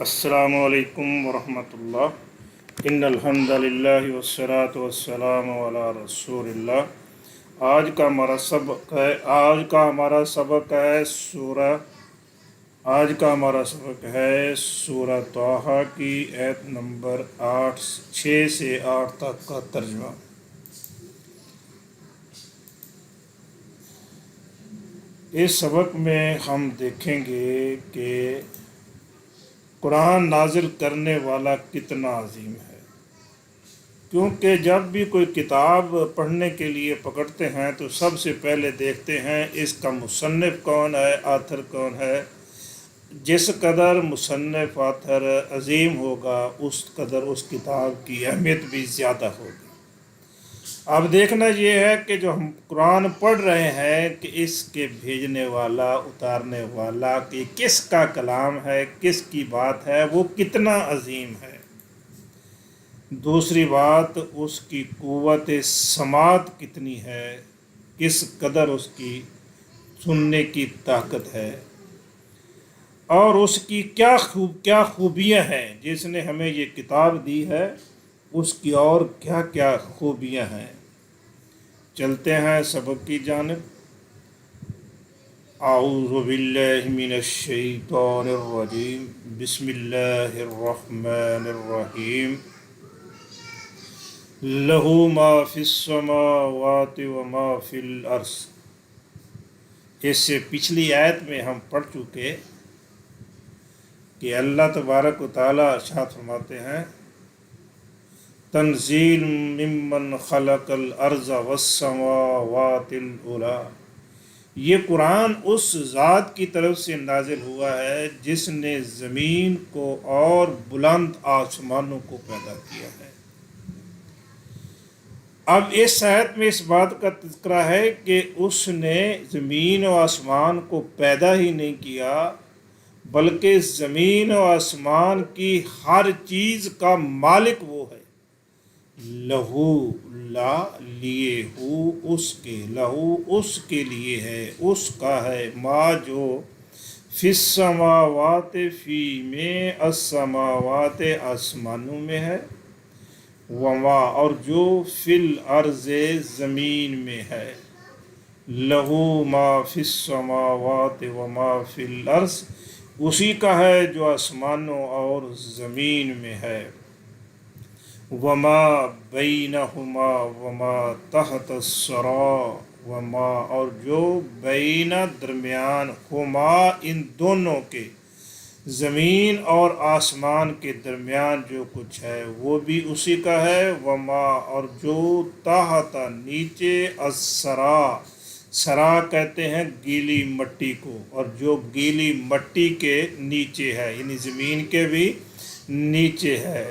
السلام علیکم ورحمۃ اللہ۔ ان الحمد للہ والصلاۃ والسلام علی رسول اللہ۔ آج کا ہمارا سبق ہے سورہ طٰہٰ کی آیت نمبر 6 سے 8 تک کا ترجمہ۔ اس سبق میں ہم دیکھیں گے کہ قرآن نازل کرنے والا کتنا عظیم ہے، کیونکہ جب بھی کوئی کتاب پڑھنے کے لیے پکڑتے ہیں تو سب سے پہلے دیکھتے ہیں اس کا مصنف کون ہے، آتھر کون ہے۔ جس قدر مصنف آتھر عظیم ہوگا اس قدر اس کتاب کی اہمیت بھی زیادہ ہوگی۔ اب دیکھنا یہ ہے کہ جو ہم قرآن پڑھ رہے ہیں کہ اس کے بھیجنے والا، اتارنے والا کہ کس کا کلام ہے، کس کی بات ہے، وہ کتنا عظیم ہے۔ دوسری بات، اس کی قوت سماعت کتنی ہے، کس قدر اس کی سننے کی طاقت ہے، اور اس کی کیا خوبیاں ہیں۔ جس نے ہمیں یہ کتاب دی ہے اس کی اور کیا کیا خوبیاں ہیں۔ چلتے ہیں سبق کی جانب۔ اعوذ باللہ من الشیطان الرجیم، بسم اللہ الرحمن الرحیم۔ لہ ما فی السماوات و ما فی الارض۔ اس سے پچھلی آیت میں ہم پڑھ چکے کہ اللہ تبارک و تعالیٰ ارشاد فرماتے ہیں، تنزیل ممن خلق الارض والسماوات العلی۔ یہ قرآن اس ذات کی طرف سے نازل ہوا ہے جس نے زمین کو اور بلند آسمانوں کو پیدا کیا ہے۔ اب اس آیت میں اس بات کا تذکرہ ہے کہ اس نے زمین و آسمان کو پیدا ہی نہیں کیا، بلکہ زمین و آسمان کی ہر چیز کا مالک وہ ہے۔ لہو، لا لیے، ہو اس کے، لہو اس کے لیے ہے، اس کا ہے، ما جو، فی السماوات فی میں، السماوات آسمانوں میں ہے، وما اور جو، فی الارض زمین میں ہے۔ لہو ما فی السماوات وما فی الارض، اسی کا ہے جو آسمانوں اور زمین میں ہے۔ وما بینہما وما تحت الثری، وما اور جو، بین درمیان، ہما ان دونوں کے، زمین اور آسمان کے درمیان جو کچھ ہے وہ بھی اسی کا ہے۔ وما اور جو، تحت نیچے، الثری، ثرا کہتے ہیں گیلی مٹی کو، اور جو گیلی مٹی کے نیچے ہے یعنی زمین کے بھی نیچے ہے۔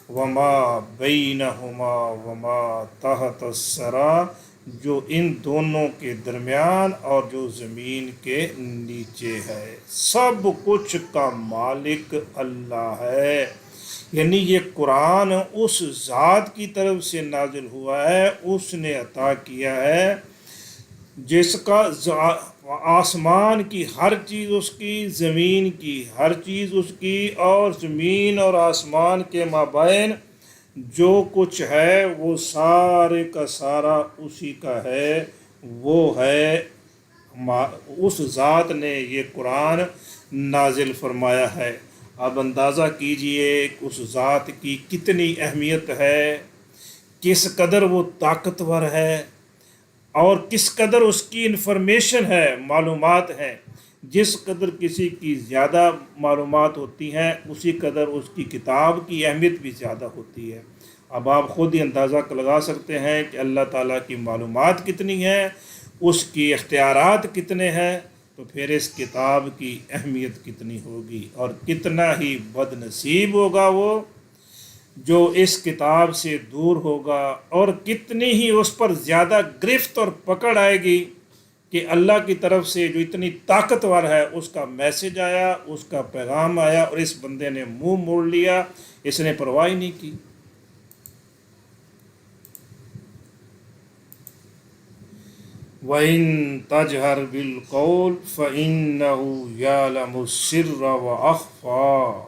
وما بینہما وما تحت الثری، جو ان دونوں کے درمیان اور جو زمین کے نیچے ہے۔ سب کچھ کا مالک اللہ ہے، یعنی یہ قرآن اس ذات کی طرف سے نازل ہوا ہے، اس نے عطا کیا ہے جس کا آسمان کی ہر چیز اس کی، زمین کی ہر چیز اس کی، اور زمین اور آسمان کے مابین جو کچھ ہے وہ سارے کا سارا اسی کا ہے۔ وہ ہے، اس ذات نے یہ قرآن نازل فرمایا ہے۔ اب اندازہ کیجئے اس ذات کی کتنی اہمیت ہے، کس قدر وہ طاقتور ہے، اور کس قدر اس کی انفارمیشن ہے، معلومات ہیں۔ جس قدر کسی کی زیادہ معلومات ہوتی ہیں اسی قدر اس کی کتاب کی اہمیت بھی زیادہ ہوتی ہے۔ اب آپ خود ہی اندازہ لگا سکتے ہیں کہ اللہ تعالیٰ کی معلومات کتنی ہیں، اس کی اختیارات کتنے ہیں، تو پھر اس کتاب کی اہمیت کتنی ہوگی، اور کتنا ہی بد نصیب ہوگا وہ جو اس کتاب سے دور ہوگا، اور کتنی ہی اس پر زیادہ گرفت اور پکڑ آئے گی کہ اللہ کی طرف سے جو اتنی طاقتور ہے اس کا میسج آیا، اس کا پیغام آیا، اور اس بندے نے منہ موڑ لیا، اس نے پرواہ ہی نہیں کی۔ وَإِن تَجْهَرْ بِالْقَوْلِ فَإِنَّهُ يَعْلَمُ السِّرَّ وَأَخْفَى۔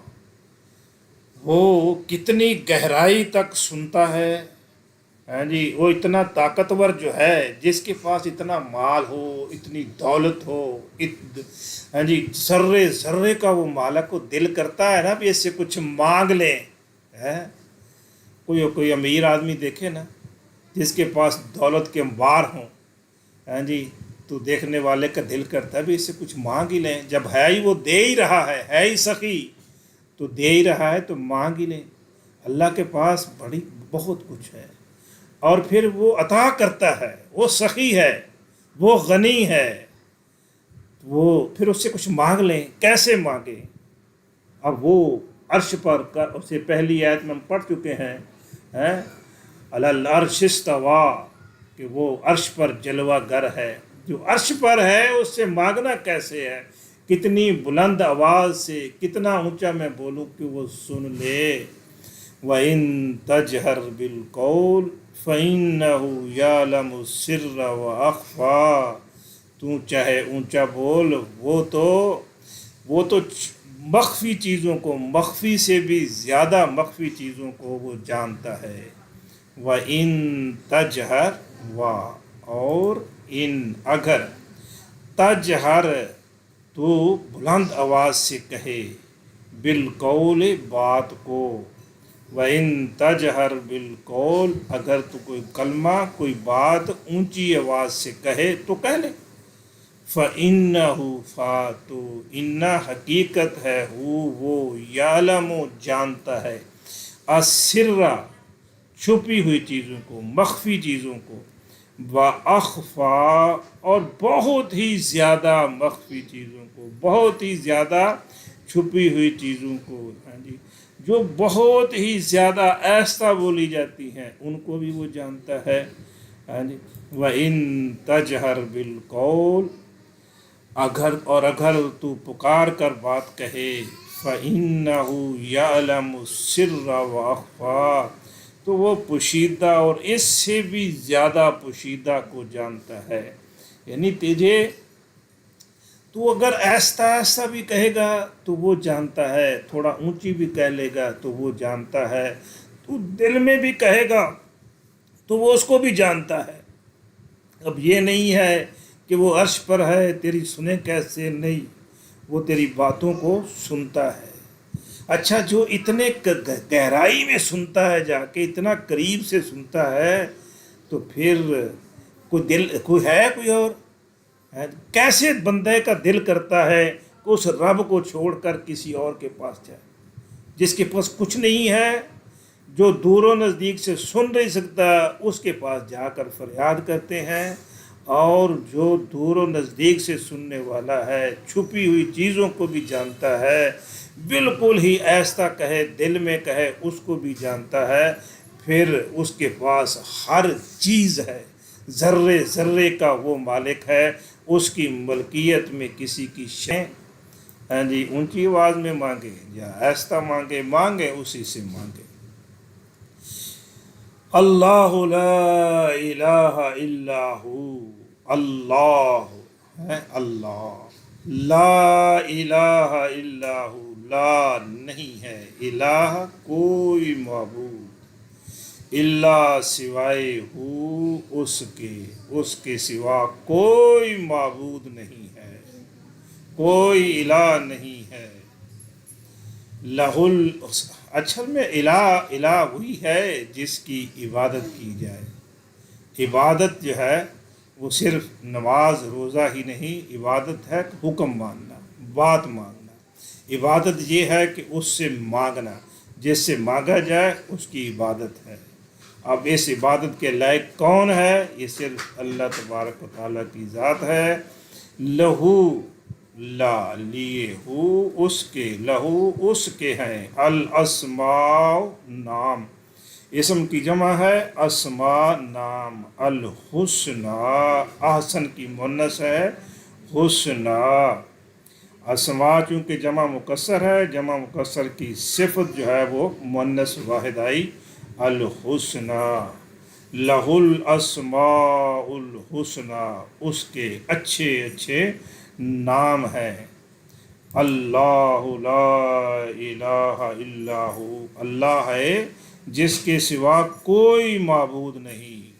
وہ کتنی گہرائی تک سنتا ہے. ہاں جی، وہ اتنا طاقتور جو ہے، جس کے پاس اتنا مال ہو، اتنی دولت ہو، ہاں جی، ذرے ذرے کا وہ مالک کو دل کرتا ہے نا بھی اس سے کچھ مانگ لیں. ہیں؟ کوئی امیر آدمی دیکھے نا، جس کے پاس دولت کے انبار ہوں، ہاں جی، تو دیکھنے والے کا دل کرتا ہے بھی اس سے کچھ مانگ ہی لیں. جب ہے ہی وہ دے ہی رہا ہے ہی سخی، تو دے ہی رہا ہے تو مانگ ہی لیں. اللہ کے پاس بہت کچھ ہے، اور پھر وہ عطا کرتا ہے. وہ سخی ہے، وہ غنی ہے. وہ پھر اس سے کچھ مانگ لیں. کیسے مانگیں؟ اب وہ عرش پر اسے پہلی آیت میں ہم پڑھ چکے ہیں، علی العرش استویٰ، کہ وہ عرش پر جلوہ گر ہے. جو عرش پر ہے اس سے مانگنا کیسے ہے؟ کتنی بلند آواز سے، کتنا اونچا میں بولوں کہ وہ سن لے. وَإِن تَجْهَرْ بِالْقَوْلِ فَإِنَّهُ يَعْلَمُ السِّرَّ وَأَخْفَى. تو چاہے اونچا بول، وہ تو مخفی چیزوں کو، مخفی سے بھی زیادہ مخفی چیزوں کو وہ جانتا ہے. وَإِن تَجْهَرْ اور ان اگر تجہر تو بلند آواز سے کہے، بالقول بات کو. وَإِن تَجْهَرْ بِالْقَوْلِ اگر تو کوئی کلمہ، کوئی بات اونچی آواز سے کہے تو کہہ لے. فَإِنَّهُ تو اِنَّا حقیقت ہے، وہ یعلم جانتا ہے، السر چھپی ہوئی چیزوں کو، مخفی چیزوں کو، وَأَخْفَى اور بہت ہی زیادہ مخفی چیزوں کو، بہت ہی زیادہ چھپی ہوئی چیزوں کو. ہاں جی، جو بہت ہی زیادہ آہستہ بولی جاتی ہیں ان کو بھی وہ جانتا ہے. ہاں جی، وَإِن تَجْهَرْ بِالْقَوْلِ اگر تو پکار کر بات کہے، فَإِنَّهُ يَعْلَمُ السِّرَّ وَأَخْفَى تو وہ پوشیدہ اور اس سے بھی زیادہ پوشیدہ کو جانتا ہے. یعنی تو اگر آہستہ آہستہ بھی کہے گا تو وہ جانتا ہے، تھوڑا اونچی بھی کہہ لے گا تو وہ جانتا ہے، تو دل میں بھی کہے گا تو وہ اس کو بھی جانتا ہے. اب یہ نہیں ہے کہ وہ عرش پر ہے تیری سنے کیسے، نہیں، وہ تیری باتوں کو سنتا ہے. اچھا، جو اتنے گہرائی میں سنتا ہے، جا کے اتنا قریب سے سنتا ہے، تو پھر کوئی اور کیسے بندے کا دل کرتا ہے کہ اس رب کو چھوڑ کر کسی اور کے پاس جائے، جس کے پاس کچھ نہیں ہے، جو دور و نزدیک سے سن نہیں سکتا، اس کے پاس جا کر فریاد کرتے ہیں. اور جو دور و نزدیک سے سننے والا ہے، چھپی ہوئی چیزوں کو بھی جانتا ہے، بالکل ہی آہستہ کہے، دل میں کہے، اس کو بھی جانتا ہے. پھر اس کے پاس ہر چیز ہے، ذرے ذرے کا وہ مالک ہے. اس کی ملکیت میں کسی کی شے، ہاں جی، اونچی آواز میں مانگے یا آہستہ مانگے اسی سے مانگے. اللہ لا الہ الا ہو، اللہ ہے، اللہ لا الہ الا ہو، لا نہیں ہے، الہ کوئی معبود، الا سوائے ہو اس کے سوا کوئی معبود نہیں ہے، کوئی الہ نہیں ہے. اصل میں الہ وہی ہے جس کی عبادت کی جائے. عبادت جو ہے وہ صرف نماز روزہ ہی نہیں، عبادت ہے حکم ماننا، بات ماننا. عبادت یہ ہے کہ اس سے مانگنا، جس سے مانگا جائے اس کی عبادت ہے. اب اس عبادت کے لائق کون ہے؟ یہ صرف اللہ تبارک و تعالیٰ کی ذات ہے. لہو لا لیے ہو اس کے، لہو اس کے ہیں، الاسماء نام، اسم کی جمع ہے، اسماء نام، الحسنى احسن کی مؤنث ہے، حسنى. اسماء چونکہ جمع مکسر ہے، جمع مکسر کی صفت جو ہے وہ مؤنث واحد آئی، الحسنى. لہ الاسماء الحسنى اس کے اچھے اچھے نام ہیں. اللہ لا الہ الا ہو، اللہ ہے جس کے سوا کوئی معبود نہیں۔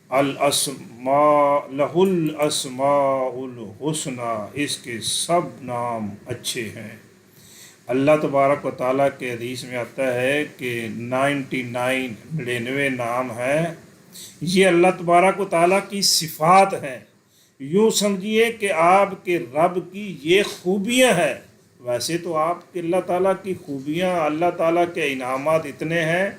الاسماء لہ الاسماء الحسنی، اس کے سب نام اچھے ہیں۔ اللہ تبارک و تعالیٰ کے حدیث میں آتا ہے کہ 99 نام ہیں، یہ اللہ تبارک و تعالیٰ کی صفات ہیں۔ یوں سمجھیے کہ آپ کے رب کی یہ خوبیاں ہیں۔ ویسے تو آپ کے اللہ تعالیٰ کی خوبیاں، اللہ تعالیٰ کے انعامات اتنے ہیں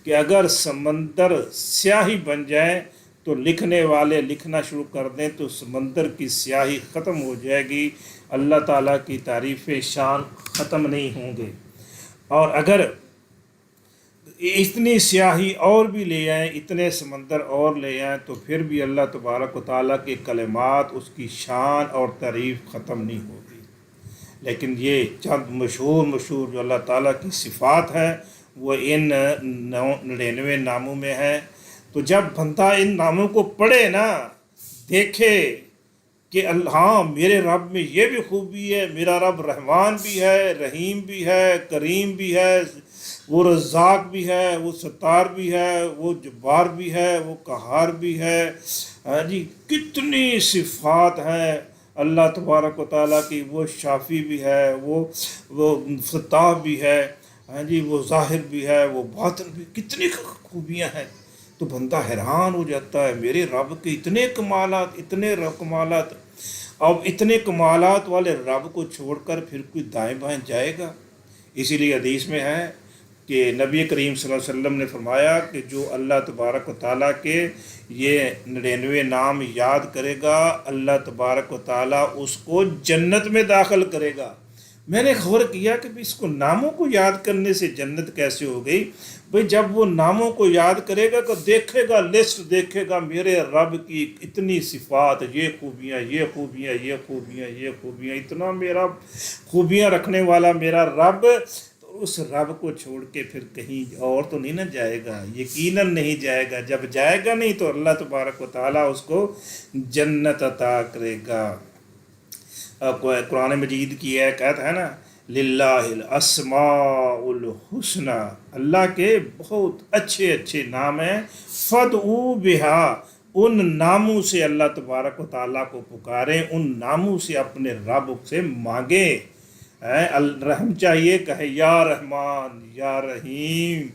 کہ اگر سمندر سیاہی بن جائیں تو لکھنے والے لکھنا شروع کر دیں تو سمندر کی سیاہی ختم ہو جائے گی، اللہ تعالیٰ کی تعریف شان ختم نہیں ہوں گے۔ اور اگر اتنی سیاہی اور بھی لے آئیں، اتنے سمندر اور لے آئیں، تو پھر بھی اللہ تبارک و تعالیٰ کے کلمات، اس کی شان اور تعریف ختم نہیں ہوگی۔ لیکن یہ چند مشہور جو اللہ تعالیٰ کی صفات ہیں وہ ان 99 ناموں میں ہے۔ تو جب بندہ ان ناموں کو پڑھے نا، دیکھے کہ ہاں میرے رب میں یہ بھی خوبی ہے، میرا رب رحمان بھی ہے، رحیم بھی ہے، کریم بھی ہے، وہ رزاق بھی ہے، وہ ستار بھی ہے، وہ جبار بھی ہے، وہ قہار بھی ہے۔ ہاں جی، کتنی صفات ہیں اللہ تبارک و تعالیٰ کی۔ وہ شافی بھی ہے، وہ فتاح بھی ہے، ہاں جی، وہ ظاہر بھی ہے، وہ باطن بھی، کتنی خوبیاں ہیں۔ تو بندہ حیران ہو جاتا ہے، میرے رب کے اتنے کمالات، اتنے کمالات۔ اب اتنے کمالات والے رب کو چھوڑ کر پھر کوئی دائیں بائیں جائے گا؟ اسی لیے حدیث میں ہے کہ نبی کریم صلی اللہ علیہ وسلم نے فرمایا کہ جو اللہ تبارک و تعالیٰ کے یہ 99 نام یاد کرے گا، اللہ تبارک و تعالیٰ اس کو جنت میں داخل کرے گا۔ میں نے غور کیا کہ اس کو ناموں کو یاد کرنے سے جنت کیسے ہو گئی؟ بھئی جب وہ ناموں کو یاد کرے گا تو دیکھے گا، لسٹ دیکھے گا، میرے رب کی اتنی صفات، یہ خوبیاں، یہ خوبیاں، یہ خوبیاں، یہ خوبیاں، اتنا میرا خوبیاں رکھنے والا میرا رب، تو اس رب کو چھوڑ کے پھر کہیں اور تو نہیں نہ جائے گا، یقیناً نہیں جائے گا۔ جب جائے گا نہیں تو اللہ تبارک و تعالیٰ اس کو جنت عطا کرے گا۔ قرآن مجید کی ایک آیت ہے نا، للہ الاسماء الحسنی، اللہ کے بہت اچھے اچھے نام ہیں، فدعوا بہا، ان ناموں سے اللہ تبارک و تعالیٰ کو پکاریں، ان ناموں سے اپنے رب سے مانگیں۔ رحم چاہیے کہے یا رحمان یا رحیم،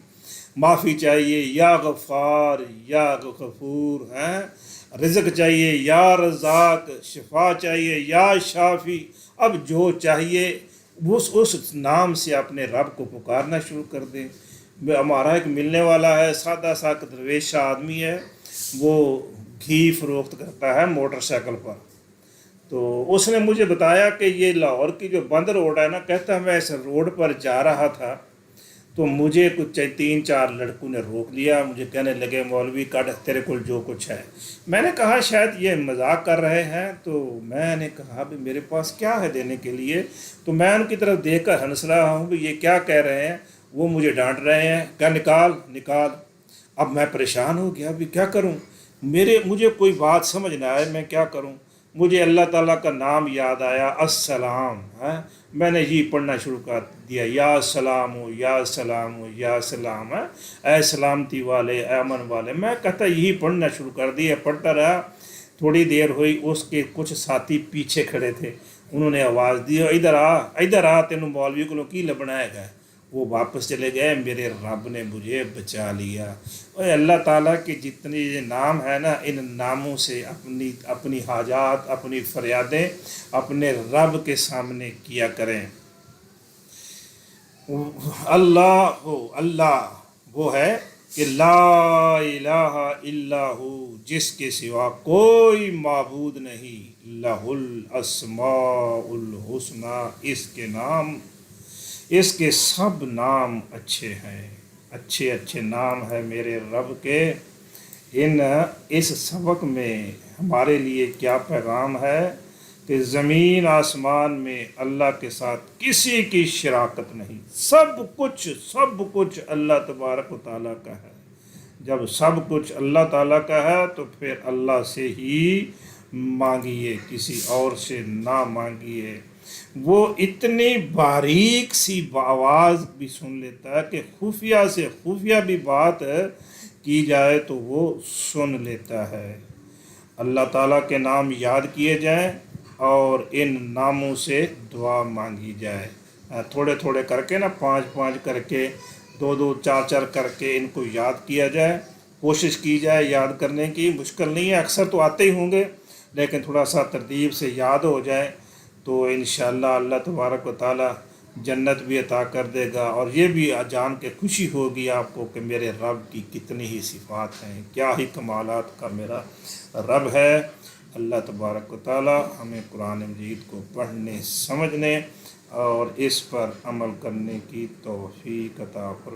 معافی چاہیے یا غفار یا غفور، رزق چاہیے یا رزاق، شفا چاہیے یا شافی۔ اب جو چاہیے اس نام سے اپنے رب کو پکارنا شروع کر دیں۔ ہمارا ایک ملنے والا ہے، سادہ سا درویشہ آدمی ہے، وہ گھی فروخت کرتا ہے موٹر سائیکل پر۔ تو اس نے مجھے بتایا کہ یہ لاہور کی جو بند روڈ ہے نا، کہتا میں اس روڈ پر جا رہا تھا تو مجھے کچھ 3-4 لڑکوں نے روک لیا، مجھے کہنے لگے مولوی کٹ تیرے کول جو کچھ ہے۔ میں نے کہا شاید یہ مذاق کر رہے ہیں، تو میں نے کہا بھی میرے پاس کیا ہے دینے کے لیے؟ تو میں ان کی طرف دیکھ کر ہنس رہا ہوں کہ یہ کیا کہہ رہے ہیں۔ وہ مجھے ڈانٹ رہے ہیں کہ نکال نکال۔ اب میں پریشان ہو گیا، بھی کیا کروں؟ مجھے کوئی بات سمجھ نہ آئے، میں کیا کروں؟ مجھے اللہ تعالیٰ کا نام یاد آیا، السلام ہے، میں نے یہ پڑھنا شروع کر دیا، یا سلام ہو یا سلام ہو یا سلام ہے، اے سلامتی والے، اے امن والے۔ میں کہتا یہی پڑھنا شروع کر دیا، پڑھتا رہا۔ تھوڑی دیر ہوئی، اس کے کچھ ساتھی پیچھے کھڑے تھے، انہوں نے آواز دی، ادھر آ ادھر آ، تینوں مولوی کو کی لبنا ہے۔ وہ واپس چلے گئے، میرے رب نے مجھے بچا لیا۔ اور اللہ تعالیٰ کے جتنے یہ نام ہیں نا، ان ناموں سے اپنی حاجات، اپنی فریادیں اپنے رب کے سامنے کیا کریں۔ اللہ وہ ہے کہ لا الہ الا ہو، جس کے سوا کوئی معبود نہیں، لہ الاسماء الحسنی، اس کے سب نام اچھے ہیں، اچھے اچھے نام ہیں میرے رب کے۔ اس سبق میں ہمارے لیے کیا پیغام ہے کہ زمین آسمان میں اللہ کے ساتھ کسی کی شراکت نہیں، سب کچھ اللہ تبارک و تعالیٰ کا ہے۔ جب سب کچھ اللہ تعالیٰ کا ہے تو پھر اللہ سے ہی مانگیے، کسی اور سے نہ مانگیے۔ وہ اتنی باریک سی آواز بھی سن لیتا ہے کہ خفیہ سے خفیہ بھی بات کی جائے تو وہ سن لیتا ہے۔ اللہ تعالیٰ کے نام یاد کیے جائیں اور ان ناموں سے دعا مانگی جائے۔ تھوڑے تھوڑے کر کے نا، 5 کر کے، 2 4 کر کے ان کو یاد کیا جائے، کوشش کی جائے یاد کرنے کی۔ مشکل نہیں ہے، اکثر تو آتے ہی ہوں گے، لیکن تھوڑا سا ترتیب سے یاد ہو جائے تو انشاءاللہ اللہ تبارک و تعالیٰ جنت بھی عطا کر دے گا، اور یہ بھی جان کے خوشی ہوگی آپ کو کہ میرے رب کی کتنی ہی صفات ہیں، کیا ہی کمالات کا میرا رب ہے۔ اللہ تبارک و تعالیٰ ہمیں قرآن مجید کو پڑھنے، سمجھنے اور اس پر عمل کرنے کی توفیق عطا فرمائے۔